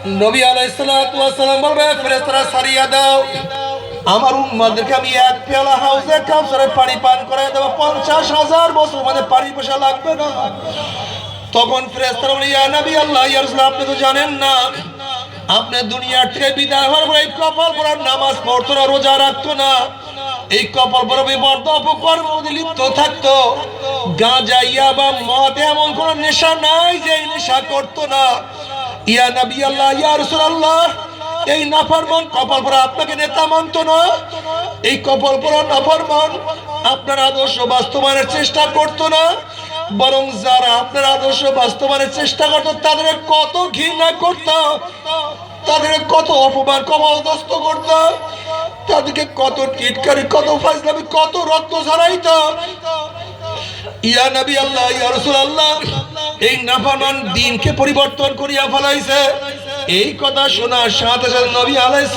নবী আলাইহিস সালাতু ওয়াস সালাম বলবে ফেরেশতারা সারিয়া দাও, আমার উম্মতদেরকে আমি এক পেয়ালা হাউজে কাউসারের পানি পান করায় দেব, 50,000 বছর মানে পানি পয়সা লাগবে না। তখন ফেরেশতারা বলে ইয়া নবী আল্লাহ ইয়া রাসূল, আপনি তো জানেন না আপনি দুনিয়ার থেকে বিদায় হওয়ার পরে এই কপাল পরার নামাজ পড়তো না, রোজা রাখতো না, এই কপাল পরা বিবর্ধ অপকর্মের মধ্যে লিপ্ত থাকতো, গাঁজা ইয়াবা মদ এমন কোন নেশা নাই যে এই নেশা করতো না। ইয়া নবী আল্লাহ ইয়া রাসূলুল্লাহ, এই নাফরমান কপাল পরা আপনাকে নেতা মানতো না, এই কপাল পরা নাফরমান আপনার আদর্শ বাস্তবায়নের চেষ্টা করতো না, বরং যারা আপনার আদর্শ বাস্তবায়নের চেষ্টা করতো তাদের কত ঘৃণা করত, তাদের কত অপমান কবরদস্ত করত, তাদেরকে কত টিটকারি, কত ফাজলামি, কত রক্ত ঝরাইত। ইয়া নবী আল্লাহ ইয়া রাসূলুল্লাহ, এই নাফরমান দ্বীনকে পরিবর্তন করিয়া ফেলাইছে। এই কথা শোনার সাথে সাথে নবী আলাইহিস